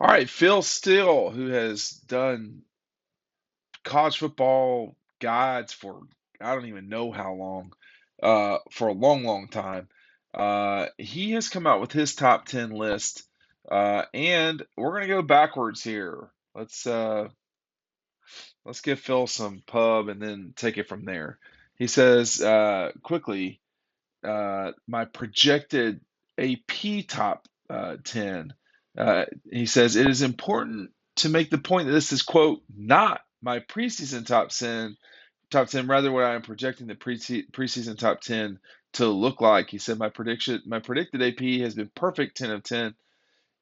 All right, Phil Steele, who has done college football guides for I don't even know how long, for a long, long time. He has come out with his top 10 list, and we're gonna go backwards here. Let's give Phil some pub and then take it from there. He says quickly, my projected AP top 10. He says it is important to make the point that this is, quote, not my preseason top 10, rather what I am projecting the preseason top 10 to look like. He said my predicted AP has been perfect 10 of 10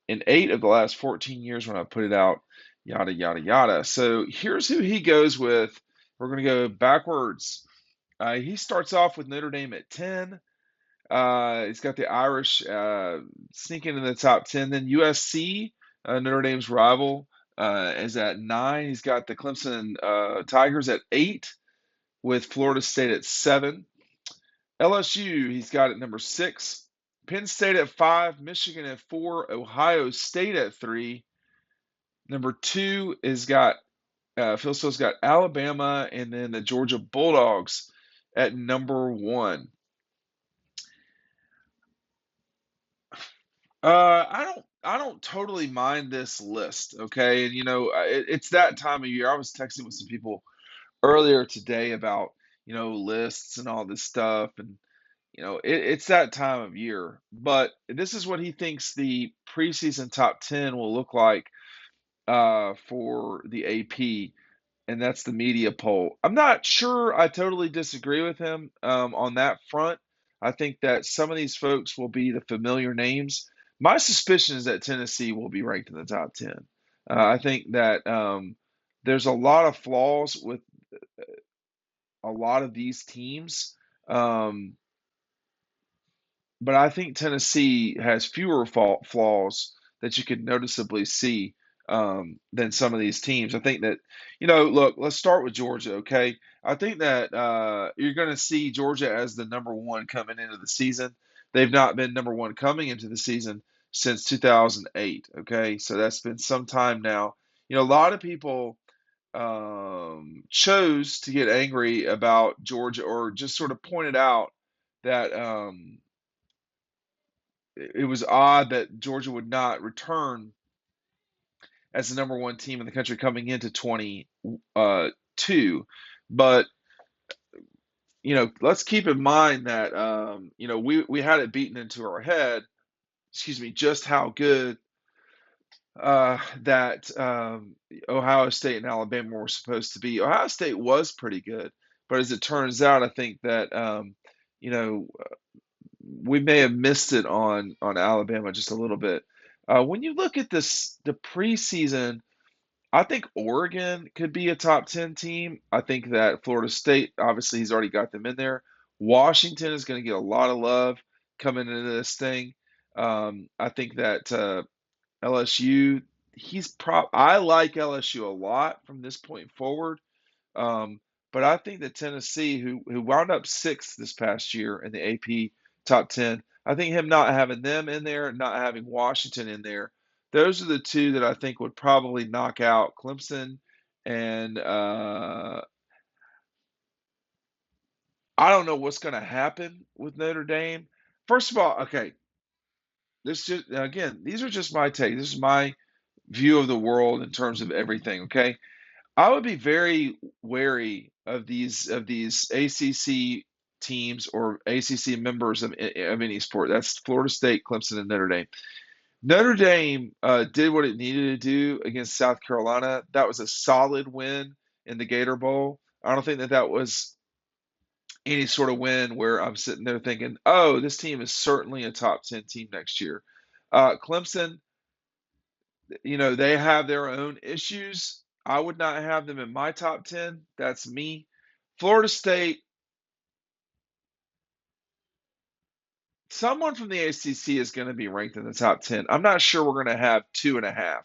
in 8 of the last 14 years when I put it out, yada yada yada. So here's who he goes with. We're going to go backwards. He starts off with Notre Dame at 10. He's got the Irish sneaking in the top 10. Then USC, Notre Dame's rival, is at 9. He's got the Clemson Tigers at 8, with Florida State at 7. LSU, he's got at number 6. Penn State at 5. Michigan at 4. Ohio State at 3. Number 2 is got Phil Steele's got Alabama, and then the Georgia Bulldogs at number 1. I don't totally mind this list, okay? And it's that time of year. I was texting with some people earlier today about, lists and all this stuff, and it's that time of year. But this is what he thinks the preseason top 10 will look like for the AP, and that's the media poll. I'm not sure I totally disagree with him on that front. I think that some of these folks will be the familiar names. My suspicion is that Tennessee will be ranked in the top 10. I think that there's a lot of flaws with a lot of these teams, um, but I think Tennessee has fewer flaws that you could noticeably see than some of these teams. I think that, look, let's start with Georgia, okay? I think that you're going to see Georgia as the number one coming into the season. They've not been number one coming into the season since 2008, okay? So that's been some time now. A lot of people chose to get angry about Georgia or just sort of pointed out that it was odd that Georgia would not return as the number one team in the country coming into 22. But let's keep in mind that we had it beaten into our head, excuse me, just how good that Ohio State and Alabama were supposed to be. Ohio State was pretty good, but as it turns out, I think that you know we may have missed it on Alabama just a little bit. When you look at the preseason, I think Oregon could be a top 10 team. I think that Florida State, obviously, he's already got them in there. Washington is going to get a lot of love coming into this thing. I think that LSU, I like LSU a lot from this point forward. Um, but I think that Tennessee, who wound up sixth this past year in the AP top 10, I think him not having them in there, not having Washington in there, those are the two that I think would probably knock out Clemson. And I don't know what's going to happen with Notre Dame. First of all, okay, this just again, these are just my take. This is my view of the world in terms of everything. Okay, I would be very wary of these ACC teams or ACC members of any sport. That's Florida State, Clemson, and Notre Dame. Notre Dame did what it needed to do against South Carolina. That was a solid win in the Gator Bowl. I don't think that that was any sort of win where I'm sitting there thinking, oh, this team is certainly a top 10 team next year. Clemson, they have their own issues. I would not have them in my top 10. That's me. Florida State, someone from the ACC is going to be ranked in the top 10. I'm not sure we're going to have 2.5.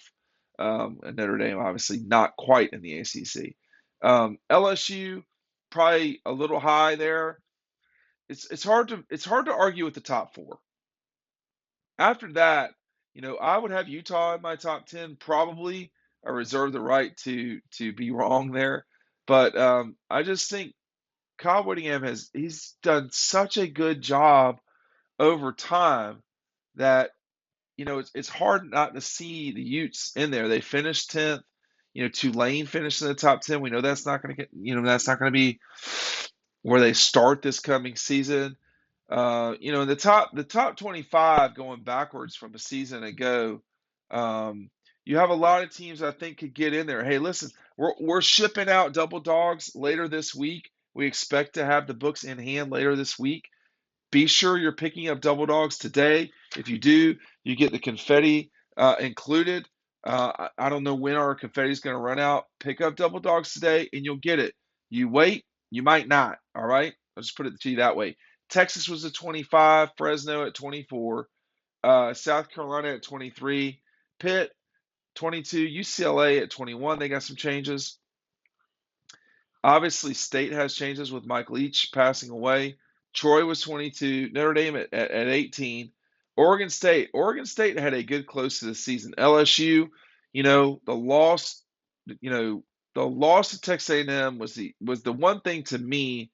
And Notre Dame, obviously, not quite in the ACC. LSU, probably a little high there. It's hard to argue with the top four. After that, I would have Utah in my top 10 probably. I reserve the right to be wrong there, but I just think Kyle Whittingham he's done such a good job over time that it's hard not to see the Utes in there. They finished 10th. Tulane finished in the top 10. We know that's not going to that's not going to be where they start this coming season. The top 25 going backwards from a season ago. You have a lot of teams I think could get in there. Hey, listen, we're shipping out double dogs later this week. We expect to have the books in hand later this week. Be sure you're picking up double dogs today. If you do, you get the confetti included. I don't know when our confetti is going to run out. Pick up double dogs today and you'll get it. You wait, you might not. All right. I'll just put it to you that way. Texas was at 25, Fresno at 24, South Carolina at 23, Pitt 22, UCLA at 21. They got some changes. Obviously, State has changes with Mike Leach passing away. Troy was 22. Notre Dame at 18. Oregon State had a good close to the season. LSU, the loss, the loss to Texas A&M was the one thing to me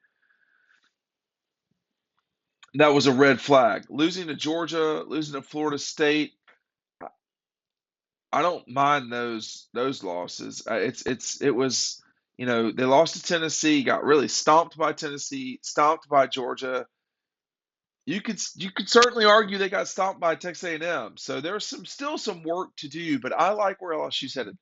that was a red flag. Losing to Georgia, losing to Florida State, I don't mind those losses. It was they lost to Tennessee, got really stomped by Tennessee, stomped by Georgia. You could certainly argue they got stomped by Texas A&M. So there's still some work to do, but I like where LSU's headed.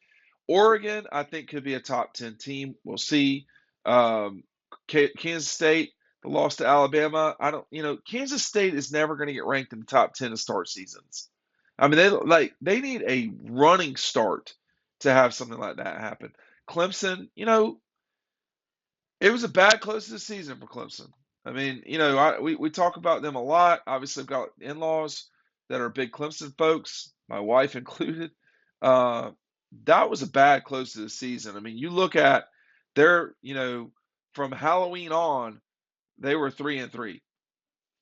Oregon, I think, could be a top 10 team. We'll see. Um, Kansas State, the loss to Alabama. I don't, Kansas State is never going to get ranked in the top 10 to start seasons. I mean, they need a running start to have something like that happen. Clemson, it was a bad close to the season for Clemson. I mean, we talk about them a lot. Obviously, I've got in-laws that are big Clemson folks, my wife included. Uh, that was a bad close to the season. I mean, you look at their, from Halloween on, they were 3-3.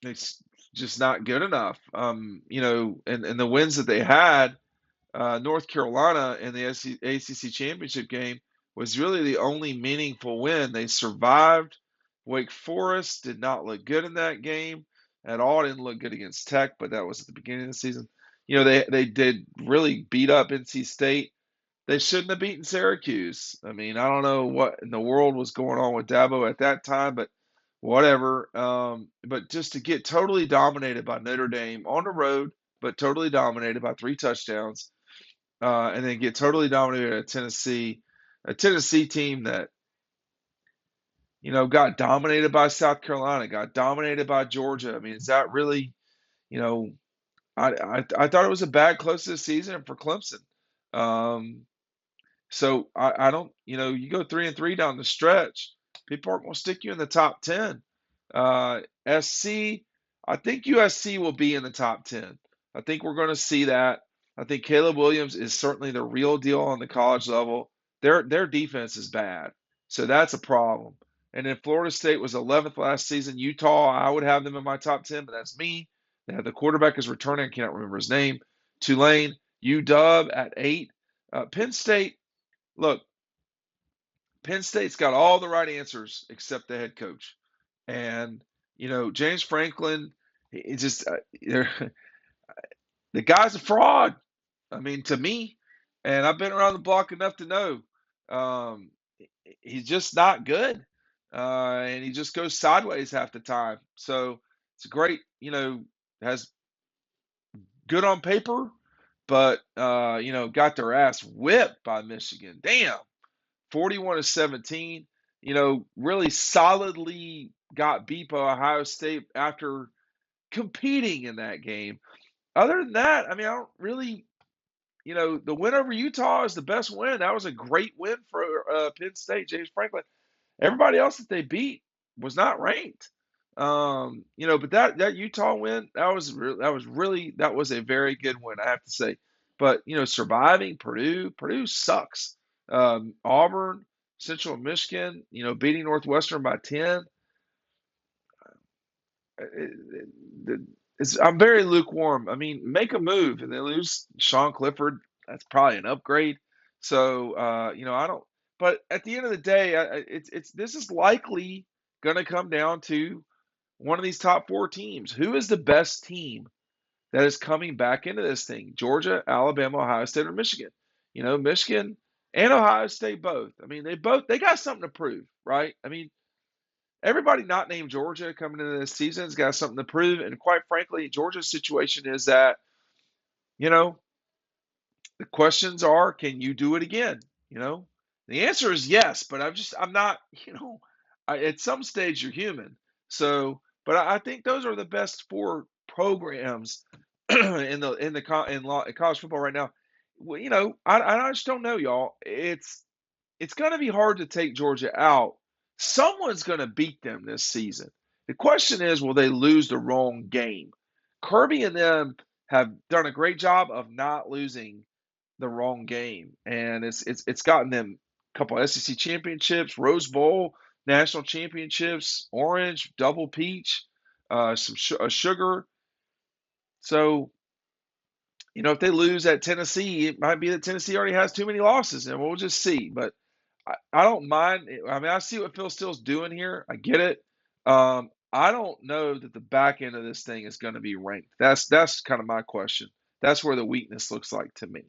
It's just not good enough. And the wins that they had, North Carolina in the ACC championship game was really the only meaningful win. They survived. Wake Forest did not look good in that game at all. Didn't look good against Tech, but that was at the beginning of the season. They did really beat up NC State. They shouldn't have beaten Syracuse. I mean, I don't know what in the world was going on with Dabo at that time, but whatever. But just to get totally dominated by Notre Dame on the road, but totally dominated by 3 touchdowns, and then get totally dominated at Tennessee, a Tennessee team that got dominated by South Carolina, got dominated by Georgia. I mean, is that really, you know, I thought it was a bad close to the season for Clemson. Um, so I don't, you go 3-3 down the stretch, people aren't going to stick you in the top 10. SC, I think USC will be in the top 10. I think we're going to see that. I think Caleb Williams is certainly the real deal on the college level. Their defense is bad, so that's a problem. And then Florida State was 11th last season. Utah, I would have them in my top 10, but that's me. They have the quarterback is returning. I can't remember his name. Tulane, UW at 8. Penn State, look, Penn State's got all the right answers except the head coach. And, James Franklin, he just, the guy's a fraud. I mean, to me, and I've been around the block enough to know um, he's just not good. And he just goes sideways half the time. So it's great, has good on paper, but, got their ass whipped by Michigan. Damn. 41-17, really solidly got beat by Ohio State after competing in that game. Other than that, I mean, I don't really, the win over Utah is the best win. That was a great win for Penn State, James Franklin. Everybody else that they beat was not ranked. But that Utah win, that was a very good win, I have to say. But surviving Purdue sucks. Auburn, Central Michigan, beating Northwestern by 10. I'm very lukewarm. I mean, make a move and they lose Sean Clifford. That's probably an upgrade. So, I don't. But at the end of the day, it's this is likely going to come down to one of these top four teams. Who is the best team that is coming back into this thing? Georgia, Alabama, Ohio State, or Michigan? Michigan and Ohio State both. I mean, they got something to prove, right? I mean, everybody not named Georgia coming into this season has got something to prove. And quite frankly, Georgia's situation is that, you know, the questions are, can you do it again? You know, the answer is yes, but I'm not, at some stage you're human. So, but I think those are the best four programs in college football right now. Well, I just don't know, y'all. It's going to be hard to take Georgia out. Someone's going to beat them this season. The question is, will they lose the wrong game? Kirby and them have done a great job of not losing the wrong game, and it's gotten them a couple of SEC championships, Rose Bowl, national championships, Orange, Double Peach, a Sugar. So if they lose at Tennessee, it might be that Tennessee already has too many losses, and we'll just see. But I don't mind. I mean, I see what Phil Steele's doing here. I get it. I don't know that the back end of this thing is going to be ranked. That's kind of my question. That's where the weakness looks like to me.